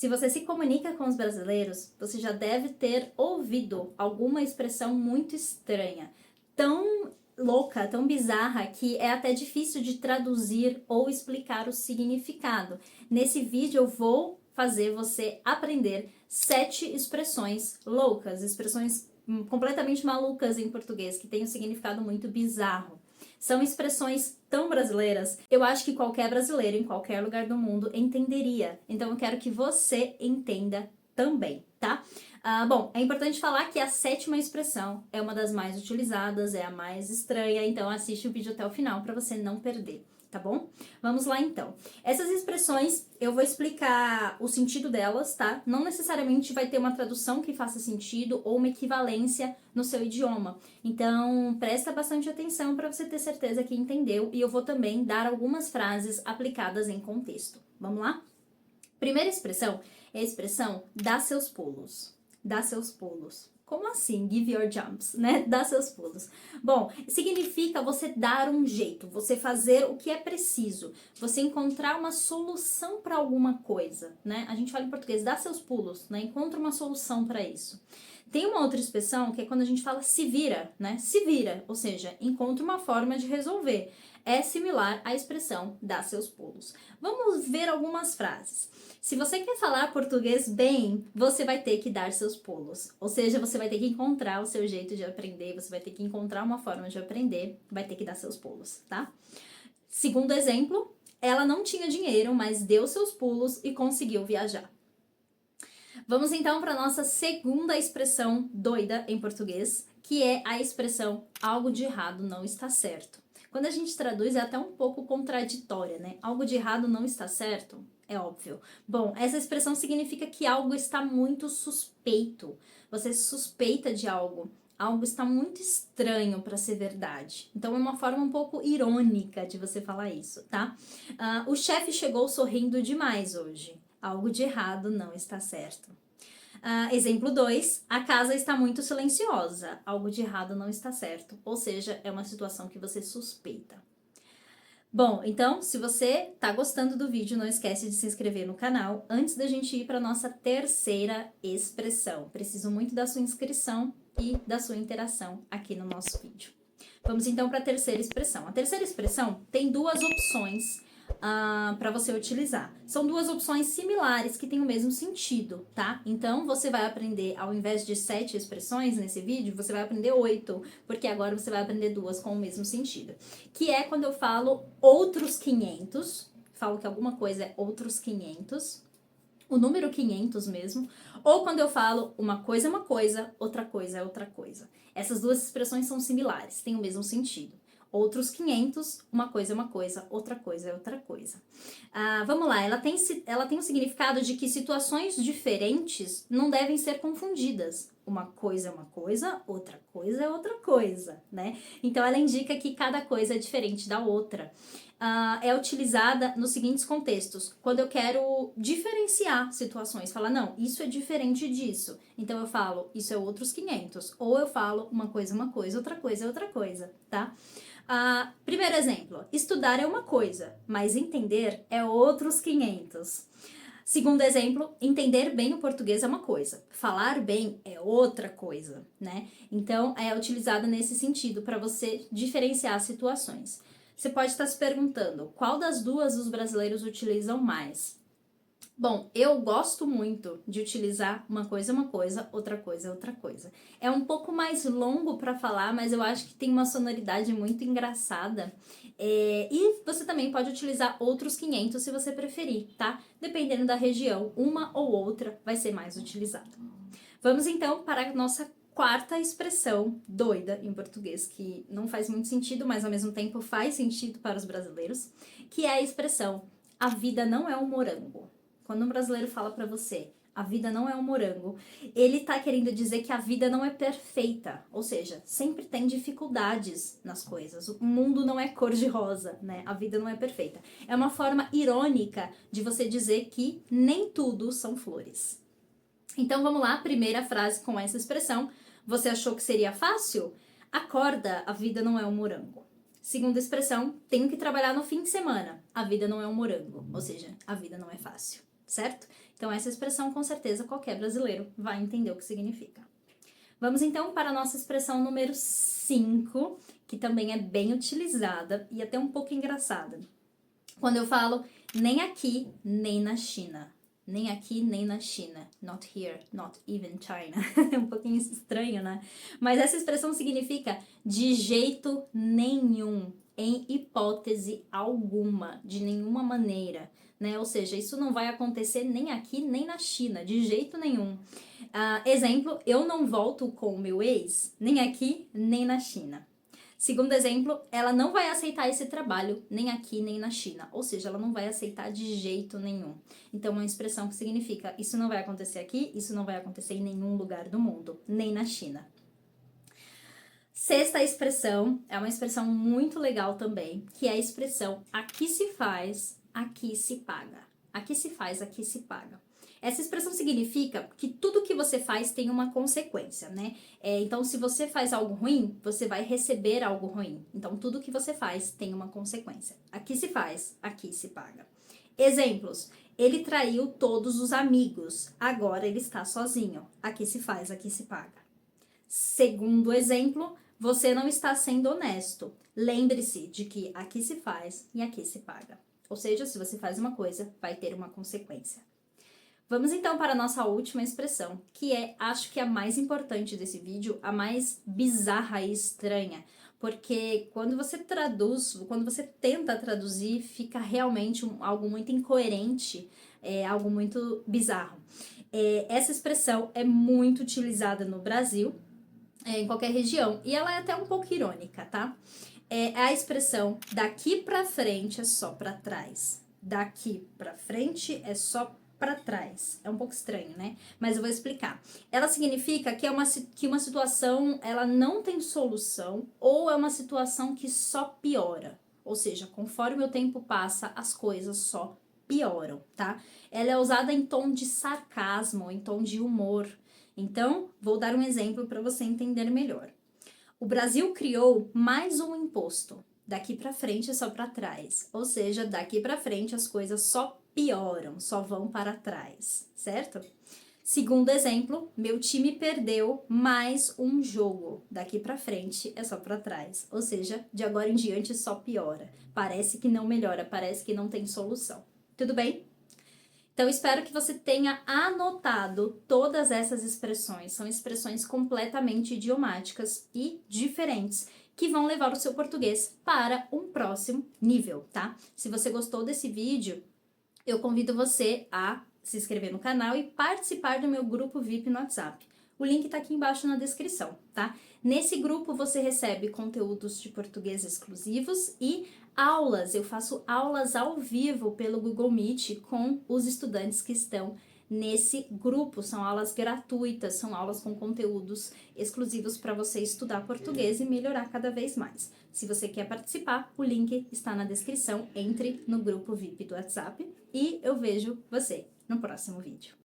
Se você se comunica com os brasileiros, você já deve ter ouvido alguma expressão muito estranha, tão louca, tão bizarra, que é até difícil de traduzir ou explicar o significado. Nesse vídeo eu vou fazer você aprender 7 expressões loucas, expressões completamente malucas em português, que têm um significado muito bizarro. São expressões tão brasileiras, eu acho que qualquer brasileiro em qualquer lugar do mundo entenderia. Então eu quero que você entenda também, tá? Bom, é importante falar que a 7ª expressão é uma das mais utilizadas, é a mais estranha, então assiste o vídeo até o final para você não perder, tá bom? Vamos lá então. Essas expressões eu vou explicar o sentido delas, tá? Não necessariamente vai ter uma tradução que faça sentido ou uma equivalência no seu idioma. Então, presta bastante atenção para você ter certeza que entendeu e eu vou também dar algumas frases aplicadas em contexto. Vamos lá? Primeira expressão é a expressão dá seus pulos. Dá seus pulos. Como assim? Give your jumps, né? Dá seus pulos. Bom, significa você dar um jeito, você fazer o que é preciso, você encontrar uma solução para alguma coisa, né? A gente fala em português, dá seus pulos, né? Encontra uma solução para isso. Tem uma outra expressão que é quando a gente fala se vira, né? Se vira, ou seja, encontra uma forma de resolver. É similar à expressão dá seus pulos. Vamos ver algumas frases. Se você quer falar português bem, você vai ter que dar seus pulos. Ou seja, você vai ter que encontrar o seu jeito de aprender, você vai ter que encontrar uma forma de aprender, vai ter que dar seus pulos, tá? Segundo exemplo, ela não tinha dinheiro, mas deu seus pulos e conseguiu viajar. Vamos então para a nossa segunda expressão doida em português, que é a expressão algo de errado não está certo. Quando a gente traduz é até um pouco contraditória, né? Algo de errado não está certo, é óbvio. Bom, essa expressão significa que algo está muito suspeito. Você suspeita de algo. Algo está muito estranho para ser verdade. Então é uma forma um pouco irônica de você falar isso, tá? O chefe chegou sorrindo demais hoje. Algo de errado não está certo. Exemplo 2, a casa está muito silenciosa. Algo de errado não está certo. Ou seja, é uma situação que você suspeita. Bom, então, se você está gostando do vídeo, não esquece de se inscrever no canal antes da gente ir para a nossa terceira expressão. Preciso muito da sua inscrição e da sua interação aqui no nosso vídeo. Vamos então para a terceira expressão. A terceira expressão tem duas opções para você utilizar. São duas opções similares que têm o mesmo sentido, tá? Então, você vai aprender, ao invés de 7 expressões nesse vídeo, você vai aprender 8, porque agora você vai aprender duas com o mesmo sentido. Que é quando eu falo outros 500, falo que alguma coisa é outros 500, o número 500 mesmo, ou quando eu falo uma coisa é uma coisa, outra coisa é outra coisa. Essas duas expressões são similares, têm o mesmo sentido. Outros 500, uma coisa é uma coisa, outra coisa é outra coisa. Vamos lá, ela tem o significado de que situações diferentes não devem ser confundidas. Uma coisa é uma coisa, outra coisa é outra coisa, né? Então ela indica que cada coisa é diferente da outra. É utilizada nos seguintes contextos. Quando eu quero diferenciar situações, falar, não, isso é diferente disso. Então eu falo, isso é outros 500. Ou eu falo, uma coisa é uma coisa, outra coisa é outra coisa, tá? Primeiro exemplo, estudar é uma coisa, mas entender é outros 500. Segundo exemplo, entender bem o português é uma coisa, falar bem é outra coisa, né? Então, é utilizada nesse sentido para você diferenciar situações. Você pode estar se perguntando, qual das duas os brasileiros utilizam mais? Bom, eu gosto muito de utilizar uma coisa, outra coisa, outra coisa. É um pouco mais longo para falar, mas eu acho que tem uma sonoridade muito engraçada. E você também pode utilizar outros 500 se você preferir, tá? Dependendo da região, uma ou outra vai ser mais utilizada. Vamos então para a nossa quarta expressão doida em português, que não faz muito sentido, mas ao mesmo tempo faz sentido para os brasileiros, que é a expressão a vida não é um morango. Quando um brasileiro fala para você, a vida não é um morango, ele tá querendo dizer que a vida não é perfeita, ou seja, sempre tem dificuldades nas coisas. O mundo não é cor-de-rosa, né? A vida não é perfeita. É uma forma irônica de você dizer que nem tudo são flores. Então vamos lá, primeira frase com essa expressão. Você achou que seria fácil? Acorda, a vida não é um morango. Segunda expressão, tenho que trabalhar no fim de semana. A vida não é um morango, ou seja, a vida não é fácil. certo? Então, essa expressão, com certeza, qualquer brasileiro vai entender o que significa. Vamos então para a nossa expressão número 5, que também é bem utilizada e até um pouco engraçada. Quando eu falo nem aqui, nem na China. Nem aqui, nem na China. Not here, not even China. É um pouquinho estranho, né? Mas essa expressão significa de jeito nenhum, em hipótese alguma, de nenhuma maneira, né? Ou seja, isso não vai acontecer nem aqui, nem na China, de jeito nenhum. Exemplo, eu não volto com o meu ex, nem aqui, nem na China. Segundo exemplo, ela não vai aceitar esse trabalho, nem aqui, nem na China. Ou seja, ela não vai aceitar de jeito nenhum. Então, é uma expressão que significa isso não vai acontecer aqui, isso não vai acontecer em nenhum lugar do mundo, nem na China. Sexta expressão é uma expressão muito legal também, que é a expressão aqui se faz, aqui se paga. Aqui se faz, aqui se paga. Essa expressão significa que tudo que você faz tem uma consequência, né? Então, se você faz algo ruim, você vai receber algo ruim. Então, tudo que você faz tem uma consequência. Aqui se faz, aqui se paga. Exemplos. Ele traiu todos os amigos, agora ele está sozinho. Aqui se faz, aqui se paga. Segundo exemplo, você não está sendo honesto. Lembre-se de que aqui se faz e aqui se paga. Ou seja, se você faz uma coisa, vai ter uma consequência. Vamos então para a nossa última expressão, que é, acho que a mais importante desse vídeo, a mais bizarra e estranha, porque quando você traduz, quando você tenta traduzir, fica realmente algo muito incoerente, algo muito bizarro. Essa expressão é muito utilizada no Brasil, em qualquer região, e ela é até um pouco irônica, tá? É a expressão daqui pra frente é só pra trás. Daqui pra frente é só para trás. É um pouco estranho, né? Mas eu vou explicar. Ela significa que que uma situação ela não tem solução ou é uma situação que só piora. Ou seja, conforme o tempo passa, as coisas só pioram, tá? Ela é usada em tom de sarcasmo, em tom de humor. Então, vou dar um exemplo para você entender melhor. O Brasil criou mais um imposto. Daqui para frente é só para trás. Ou seja, daqui para frente as coisas só pioram, só vão para trás, certo? Segundo exemplo, meu time perdeu mais um jogo. Daqui para frente é só para trás. Ou seja, de agora em diante só piora. Parece que não melhora, parece que não tem solução. Tudo bem? Então, espero que você tenha anotado todas essas expressões. São expressões completamente idiomáticas e diferentes que vão levar o seu português para um próximo nível, tá? Se você gostou desse vídeo, eu convido você a se inscrever no canal e participar do meu grupo VIP no WhatsApp. O link tá aqui embaixo na descrição, tá? Nesse grupo você recebe conteúdos de português exclusivos e aulas. Eu faço aulas ao vivo pelo Google Meet com os estudantes que estão nesse grupo. São aulas gratuitas, são aulas com conteúdos exclusivos para você estudar português e melhorar cada vez mais. Se você quer participar, o link está na descrição. Entre no grupo VIP do WhatsApp e eu vejo você no próximo vídeo.